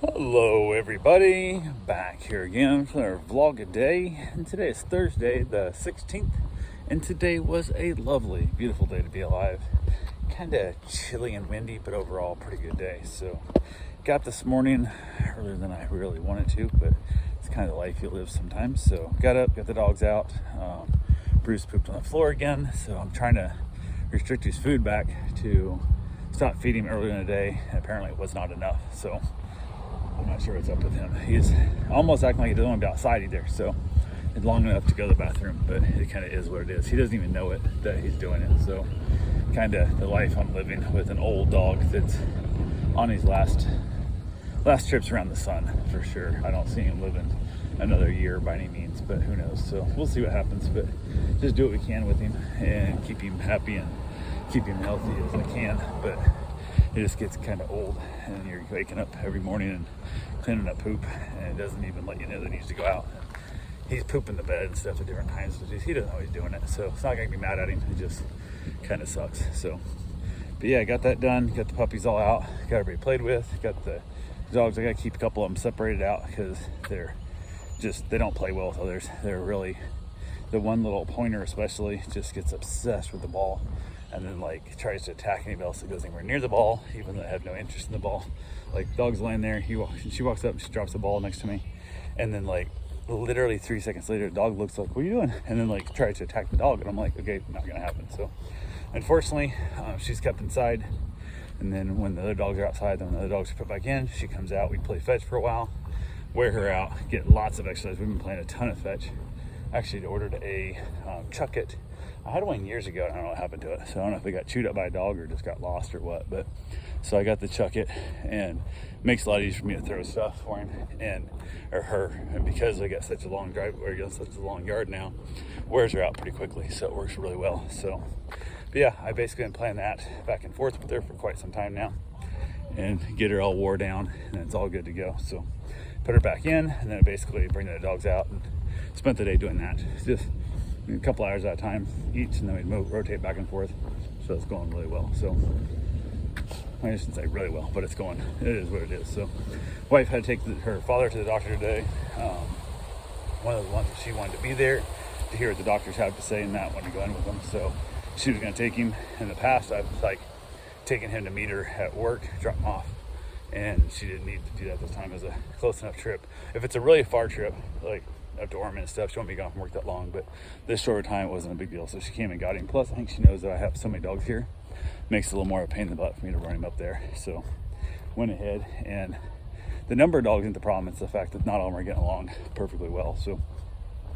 Hello everybody, back here again for our vlog a day, and today is Thursday the 16th, and today was a lovely, beautiful day to be alive. Kind of chilly and windy, but overall pretty good day. So got this morning earlier than I really wanted to, but it's kind of the life you live sometimes. So got up, got the dogs out. Bruce pooped on the floor again, so I'm trying to restrict his food back to stop feeding him earlier in the day. Apparently it was not enough, so I'm not sure what's up with him. He's almost acting like he doesn't want to be outside either, so it's long enough to go to the bathroom, but it kind of is what it is. He doesn't even know it that he's doing it. So kind of the life I'm living with an old dog that's on his last trips around the sun for sure. I don't see him living another year by any means, but who knows. So we'll see what happens, but just do what we can with him and keep him happy and keep him healthy as I can. But it just gets kind of old, and you're waking up every morning and cleaning up poop, and it doesn't even let you know that it needs to go out. He's pooping the bed and stuff at different times, but he doesn't know he's doing it, so it's not gonna be mad at him. It just kind of sucks. So, but yeah, I got that done. Got the puppies all out. Got everybody played with. Got the dogs. I gotta keep a couple of them separated out because they don't play well with others. They're really, the one little pointer especially just gets obsessed with the ball, and then like tries to attack anybody else that goes anywhere near the ball, even though they have no interest in the ball. Like dog's laying there, she walks up and she drops the ball next to me, and then like literally 3 seconds later the dog looks like, what are you doing? And then like tries to attack the dog, and I'm like, okay, not gonna happen. So unfortunately she's kept inside, and then when the other dogs are outside, then when the other dogs are put back in, she comes out, we play fetch for a while, wear her out, get lots of exercise. We've been playing a ton of fetch. Actually ordered a Chuck It. I had one years ago, and I don't know what happened to it. So I don't know if it got chewed up by a dog or just got lost or what. But so I got the Chuck It, and it makes it a lot easier for me to throw stuff for him or her. And because I got such a long drive, or got such a long yard now, wears her out pretty quickly. So it works really well. So, but yeah, I basically been playing that back and forth with her for quite some time now, and get her all wore down, and it's all good to go. So put her back in, and then basically bring the dogs out and spent the day doing that. Just a couple hours at a time each, and then we'd rotate back and forth. So it's going really well. So I shouldn't say really well, but it is what it is. So wife had to take her father to the doctor today. One of the ones that she wanted to be there to hear what the doctors have to say and not want to go in with them. So she was going to take him. In the past, I've like taken him to meet her at work, drop him off, and she didn't need to do that this time. As a close enough trip. If it's a really far trip, like up to Ormond and stuff, she won't be gone from work that long, but this shorter time it wasn't a big deal. So she came and got him. Plus I think she knows that I have so many dogs here, makes it a little more of a pain in the butt for me to run him up there. So went ahead, and the number of dogs isn't the problem, it's the fact that not all of them are getting along perfectly well. So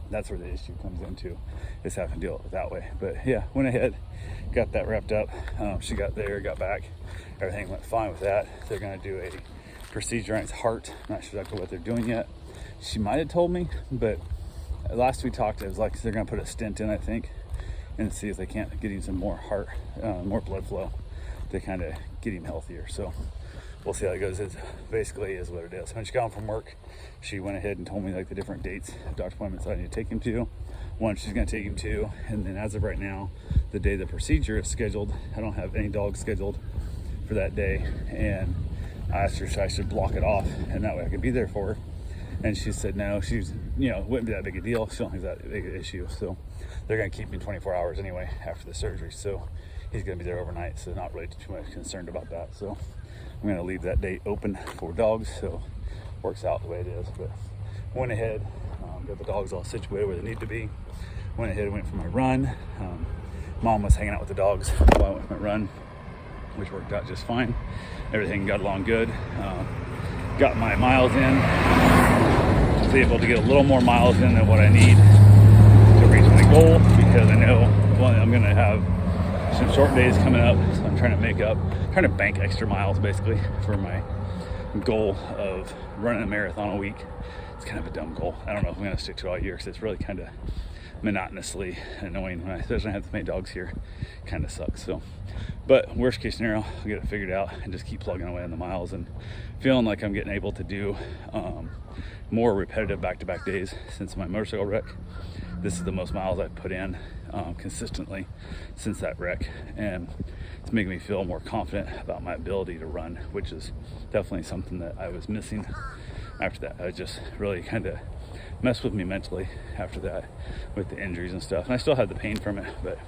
that's where the issue comes into, is having to deal with it that way. But yeah, went ahead, got that wrapped up. She got there, got back, everything went fine with that. They're going to do a procedure on its heart. I'm not sure exactly what they're doing yet. She might have told me, but last we talked, it was like they're going to put a stent in, I think, and see if they can't get him some more more blood flow to kind of get him healthier. So we'll see how it goes. It basically is what it is. When she got home from work, she went ahead and told me like the different dates, doctor appointments I need to take him to. One she's going to take him to, and then as of right now, the day the procedure is scheduled, I don't have any dogs scheduled for that day, and I asked her if I should block it off, and that way I could be there for her. And she said no, she's, wouldn't be that big a deal. She don't think it's that big an issue. So they're going to keep him 24 hours anyway after the surgery. So he's going to be there overnight. So not really too much concerned about that. So I'm going to leave that date open for dogs. So it works out the way it is. But went ahead, got the dogs all situated where they need to be. Went ahead and went for my run. Mom was hanging out with the dogs while I went for my run, which worked out just fine. Everything got along good. Got my miles in. Was able to get a little more miles in than what I need to reach my goal, because I know I'm going to have some short days coming up, so I'm trying to bank extra miles basically for my goal of running a marathon a week. It's kind of a dumb goal. I don't know if I'm going to stick to it all year, because it's really kind of monotonously annoying especially when I have this many dogs here. Kind of sucks. So, but worst case scenario, I'll get it figured out and just keep plugging away on the miles, and feeling like I'm getting able to do more repetitive back-to-back days since my motorcycle wreck. This is the most miles I've put in consistently since that wreck, and it's making me feel more confident about my ability to run, which is definitely something that I was missing after that. I just really kind of messed with me mentally after that with the injuries and stuff, and I still had the pain from it, but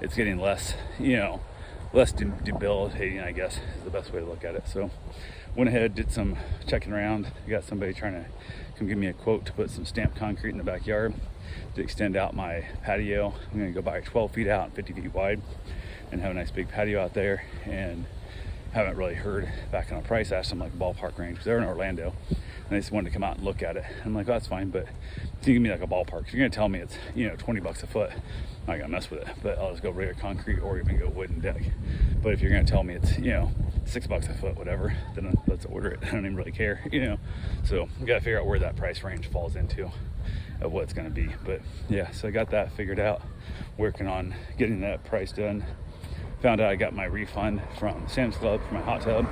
it's getting less, less debilitating, I guess is the best way to look at it. So went ahead, did some checking around. I got somebody trying to come give me a quote to put some stamped concrete in the backyard to extend out my patio. I'm gonna go buy 12 feet out and 50 feet wide and have a nice big patio out there, and haven't really heard back on a price. I asked them like ballpark range, because they're in Orlando, and they just wanted to come out and look at it. I'm like, oh, that's fine, but if you give me like a ballpark, if you're gonna tell me it's $20 a foot, I'm not gonna mess with it, but I'll just go regular concrete or even go wooden deck. But if you're gonna tell me it's $6 a foot, whatever, then let's order it. I don't even really care, So we gotta figure out where that price range falls into of what it's gonna be. But yeah, so I got that figured out, working on getting that price done. Found out I got my refund from Sam's Club for my hot tub,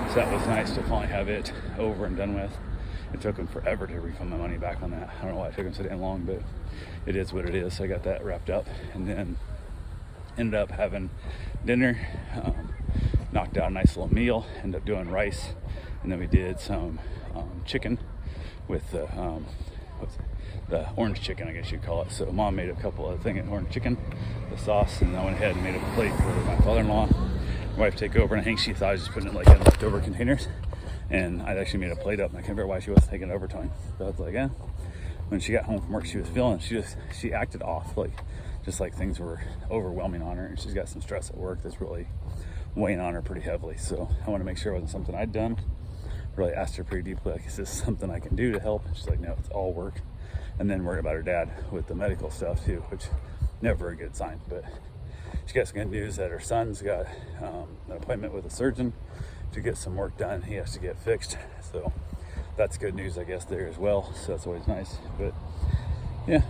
so that was nice to finally have it over and done with. It took them forever to refund my money back on that. I don't know why it took them so damn long, but it is what it is. So I got that wrapped up, and then ended up having dinner, knocked out a nice little meal, ended up doing rice, and then we did some chicken with the orange chicken, I guess you'd call it. So mom made a couple of things of orange chicken, the sauce, and I went ahead and made a plate for my father-in-law. My wife take over, and I think she thought I was just putting it like in leftover containers, and I actually made a plate up, and I can't remember why she was taking overtime. So I was like, yeah. When she got home from work, she was feeling, she acted off, just like things were overwhelming on her, and she's got some stress at work that's really weighing on her pretty heavily. So I want to make sure it wasn't something I'd done. Really asked her pretty deeply, like, is this something I can do to help? And she's like, no, it's all work. And then worried about her dad with the medical stuff too, which never a good sign. But she got some good news that her son's got an appointment with a surgeon to get some work done. He has to get fixed, so that's good news, I guess, there as well. So that's always nice. But yeah,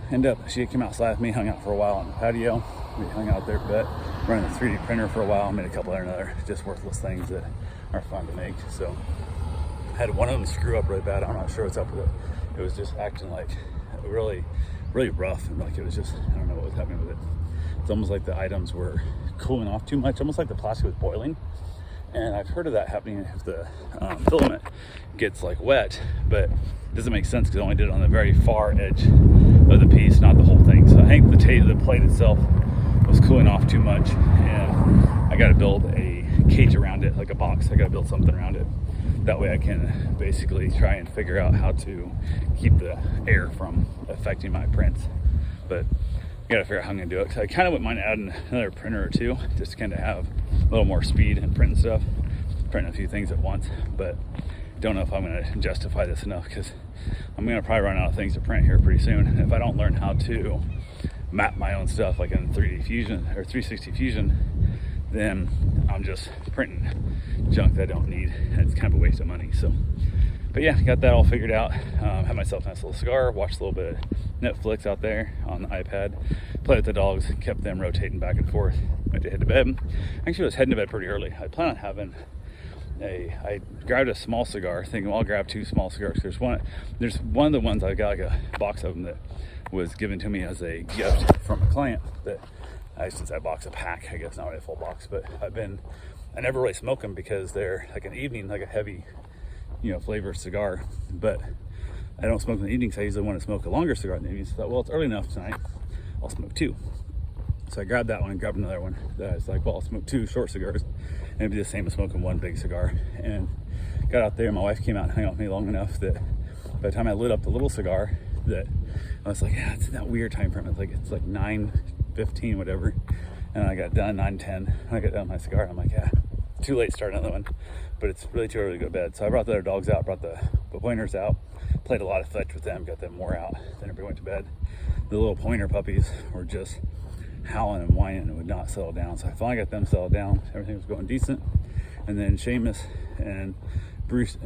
she came outside with me, hung out for a while on the patio. We hung out there a bit, running the 3D printer for a while, made a couple other just worthless things that are fun to make. So I had one of them screw up really bad. I'm not sure what's up with it. It was just acting like really rough, and like it was just, I don't know what was happening with it. It's almost like the items were cooling off too much, almost like the plastic was boiling. And I've heard of that happening if the filament gets like wet, but it doesn't make sense because I only did it on the very far edge of the piece, not the whole thing. So I think the plate itself was cooling off too much, and I got to build a cage around it, like a box. I got to build something around it. That way I can basically try and figure out how to keep the air from affecting my prints. But I gotta figure out how I'm gonna do it. Cause I kind of wouldn't mind adding another printer or two, just to kind of have a little more speed and printing stuff, printing a few things at once. But don't know if I'm gonna justify this enough, because I'm gonna probably run out of things to print here pretty soon. And if I don't learn how to map my own stuff, like in 3D Fusion or 360 Fusion, then I'm just printing junk that I don't need, and it's kind of a waste of money. So, but yeah, got that all figured out. Had myself a nice little cigar, watched a little bit of Netflix out there on the iPad, played with the dogs, kept them rotating back and forth. Went to head to bed. Actually, I was heading to bed pretty early. I plan on having I grabbed a small cigar, thinking, well, I'll grab 2 small cigars. There's one of the ones I got, like a box of them that was given to me as a gift from a client that since I box a pack, I guess not really a full box, but I never really smoke them because they're like an evening, like a heavy, flavor cigar, but I don't smoke in the evenings. I usually want to smoke a longer cigar in the evenings. So I thought, well, it's early enough tonight, I'll smoke 2. So I grabbed that one and grabbed another one that I was like, well, I'll smoke 2 short cigars and it'd be the same as smoking 1 big cigar. And got out there, and my wife came out and hung out with me long enough that by the time I lit up the little cigar, that I was like, yeah, it's in that weird time frame. It's like 9:15, whatever. And I got done 9:10. I got done with my cigar. I'm like, yeah, too late to start another one, but it's really too early to go to bed. So I brought the other dogs out, brought the pointers out, played a lot of fetch with them, got them more out. Then everybody went to bed. The little pointer puppies were just howling and whining and would not settle down. So I finally got them settled down. Everything was going decent. And then Seamus and Bruce,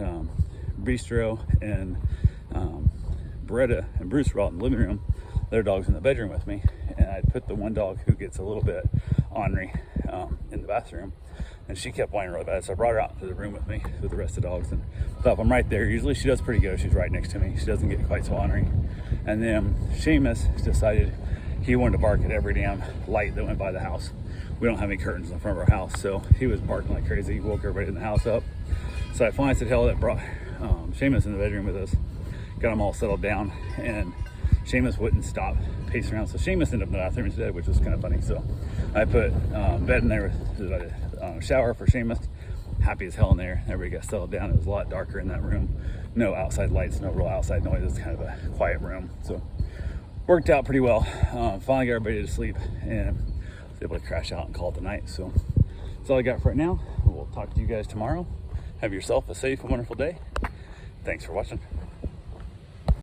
Bistro and Beretta and Bruce were out in the living room. Their dog's in the bedroom with me, and I put the one dog who gets a little bit ornery in the bathroom, and she kept whining really bad. So I brought her out to the room with me with the rest of the dogs, and thought, if I'm right there, usually she does pretty good. She's right next to me. She doesn't get quite so ornery. And then Seamus decided he wanted to bark at every damn light that went by the house. We don't have any curtains in front of our house, so he was barking like crazy. He woke everybody in the house up. So I finally said, hell, that brought Seamus in the bedroom with us, got him all settled down, and Seamus wouldn't stop pacing around. So Seamus ended up in the bathroom instead, which was kind of funny. So I put bed in there with a shower for Seamus. Happy as hell in there. Everybody got settled down. It was a lot darker in that room. No outside lights, no real outside noise. It's kind of a quiet room. So worked out pretty well. Finally got everybody to sleep and was able to crash out and call it the night. So that's all I got for right now. We'll talk to you guys tomorrow. Have yourself a safe and wonderful day. Thanks for watching.